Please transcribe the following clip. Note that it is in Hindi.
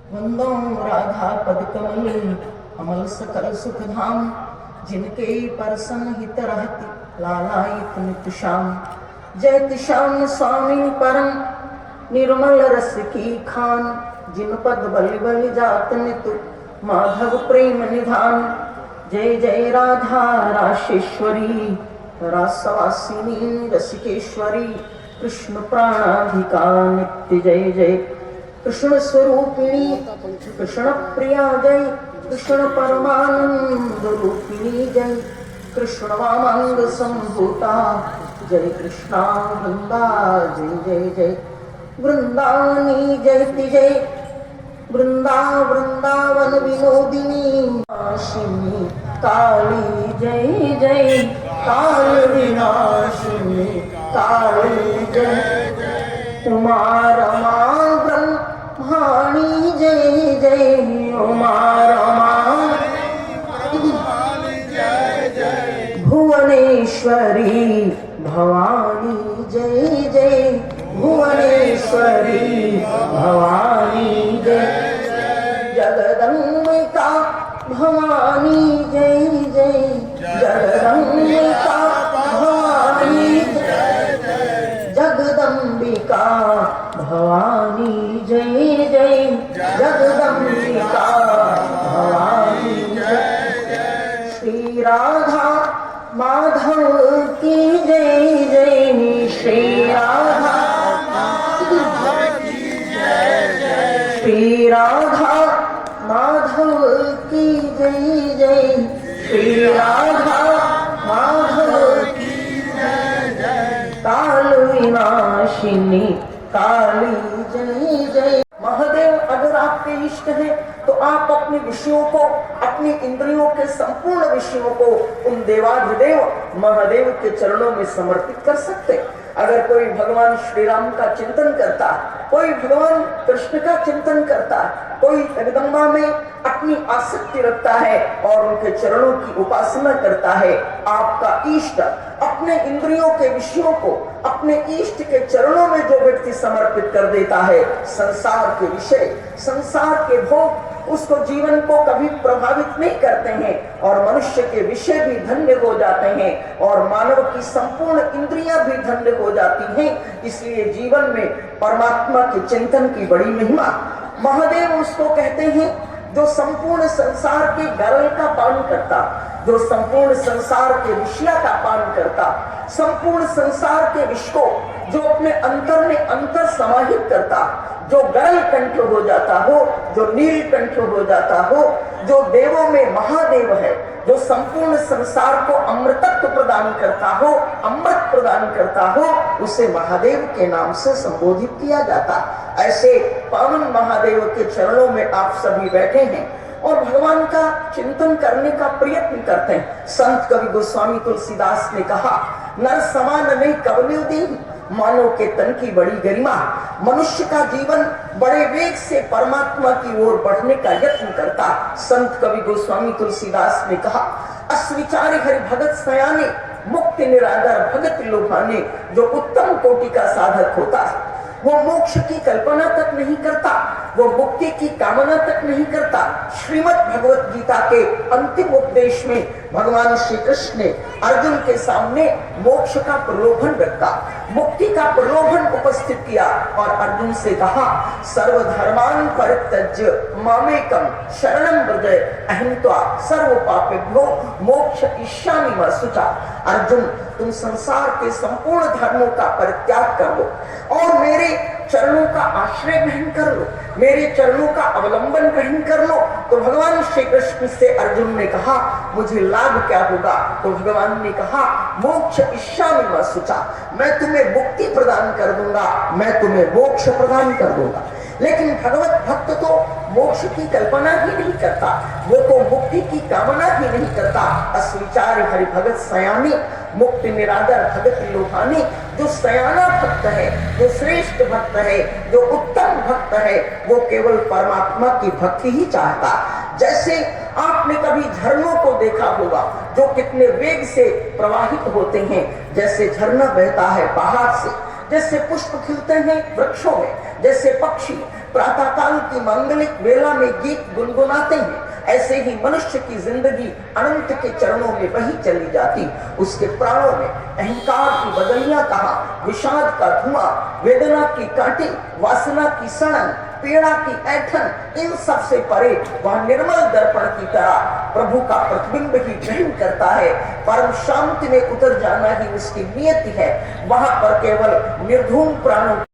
वंदो राधा पद कमल अमल सकल सुख धाम, जिनके परसन हित रहती लालायित नित श्याम। जयति श्याम स्वामी परम निर्मल रस की खान, जिन पद बल बल जात नित माधव प्रेम निधान। जय जय राधा राशेश्वरी रासवासिनी रसिकेश्वरी, कृष्ण प्राणाधिका नित्य जय जय। कृष्ण स्वरूपिणी कृष्ण प्रिया जय, कृष्ण परमानंद रूपिणी जय, कृष्ण वामांग संभूता जय कृष्णा वृंदा जय जय जय। वृंदावनी जयति जय, वृंदा वृंदावन विनोदिनी नाशिनी काली जय जय, काल विनाशिनी काली जय जय। उमा रमा ब्रह्माणी जय जय, उमा रमा जय जय। भुवनेश्वरी भवानी जय जय, भुवनेश्वरी भवानी जय जय। जगदम्बिका भवानी जय जय, जगदम्बिका भवानी जय जय। जगदम्बिका भवानी जय जय, जगदम्बिका भवानी जय जय। श्री राधा माधव की जय जय, श्री राधा श्री राधा माधव की जय जय, श्री राधा माधव की जय जय। काल विनाशिनी काली जय जय। महादेव अगर आपके इष्ट हैं तो आप अपने विषयों को, अपनी इंद्रियों के संपूर्ण विषयों को उन देवाधिदेव महादेव के चरणों में समर्पित कर सकते। अगर कोई भगवान श्री राम का चिंतन करता, कोई भगवान कृष्ण का चिंतन करता, कोई जगदम्बा में अपनी आसक्ति रखता है और उनके चरणों की उपासना करता है, आपका इष्ट अपने इंद्रियों के विषयों को अपने इष्ट के चरणों में जो व्यक्ति समर्पित कर देता है, संसार के विषय, संसार के भोग उसको जीवन को कभी प्रभावित नहीं करते हैं और मनुष्य के विषय भी धन्य हो जाते हैं और मानव की संपूर्ण इंद्रियां भी धन्य हो जाती हैं। इसलिए जीवन में परमात्मा के चिंतन की बड़ी महिमा। महादेव उसको कहते हैं जो संपूर्ण संसार के गरल का पान करता, जो संपूर्ण संसार के विषय का पान करता, संपूर्ण संसार के विष को जो अपने अंतर में अंतर समाहित करता, जो गरल कंठ हो जाता हो, जो नील कंठ हो जाता हो, जो देवों में महादेव है, जो संपूर्ण संसार को अमृतत्व प्रदान करता हो, अमृत प्रदान करता हो, उसे महादेव के नाम से संबोधित किया जाता। ऐसे पावन महादेव के चरणों में आप सभी बैठे हैं और भगवान का चिंतन करने का प्रयत्न करते हैं। संत कवि गोस्वामी तुलसीदास ने कहा, नर समान नहीं कवलियो दीन, मानव के तन की बड़ी गरिमा। मनुष्य का जीवन बड़े वेग से परमात्मा की ओर बढ़ने का यत्न करता। संत कवि गोस्वामी तुलसीदास ने कहा, अस्विचारे हरि भगत सयाने, मुक्ति निराधार भगत लोभाने। जो उत्तम कोटि का साधक होता है वो मोक्ष की कल्पना तक नहीं करता, वो मुक्ति की कामना तक नहीं करता। श्रीमद् भगवत गीता के अंतिम उपदेश में भगवान श्री कृष्ण ने अर्जुन के सामने मोक्ष का प्रलोभन रखा, मुक्ति का प्रलोभन उपस्थित किया और अर्जुन से कहा, सर्वधर्मान परित्यज्य मामेकम शरणं व्रज, अहं त्वा सर्व पापेभ्यो मोक्षयिष्यामि मा शुचा। अर्जुन, तुम संसार के संपूर्ण धर्मों का परित्याग कर लो और मेरे चरणों का आश्रय ग्रहण कर लो, मेरे चरणों का अवलंबन ग्रहण कर लो। तो भगवान श्री कृष्ण से अर्जुन ने कहा, मुझे लाभ क्या होगा? तो भगवान ने कहा, मोक्षयिष्यामि मा शुचा, मैं तुम्हें मुक्ति प्रदान कर दूंगा, मैं तुम्हें मोक्ष प्रदान कर दूंगा। लेकिन भगवत भक्त तो मोक्ष की कल्पना ही नहीं करता, वो तो मुक्ति की कामना ही नहीं करता। अस्विचार हरि भगत सयानी, मुक्ति निरादर भगत लोभानी। जो सयाना भक्त है, जो श्रेष्ठ भक्त है, जो उत्तम भक्त है, वो केवल परमात्मा की भक्ति ही चाहता। जैसे आपने कभी झरनों को देखा होगा जो कितने वेग से प्रवाहित होते हैं, जैसे झरना बहता है पहाड़ से, जैसे पुष्प खिलते हैं वृक्षों में, जैसे पक्षी प्रातः काल की मांगलिक वेला में गीत गुनगुनाते हैं, ऐसे ही मनुष्य की जिंदगी अनंत के चरणों में वही चली जाती। उसके प्राणों में अहंकार की बदलियां कहा, विषाद का धुआं, वेदना की कांटे, वासना की सड़न, पीड़ा की ऐठन, इन सब से परे वह निर्मल दर्पण की तरह प्रभु का प्रतिबिंब ही ग्रहण करता है। परम शांति में उतर जाना ही उसकी नियति है। वहां पर केवल निर्धूम प्राणों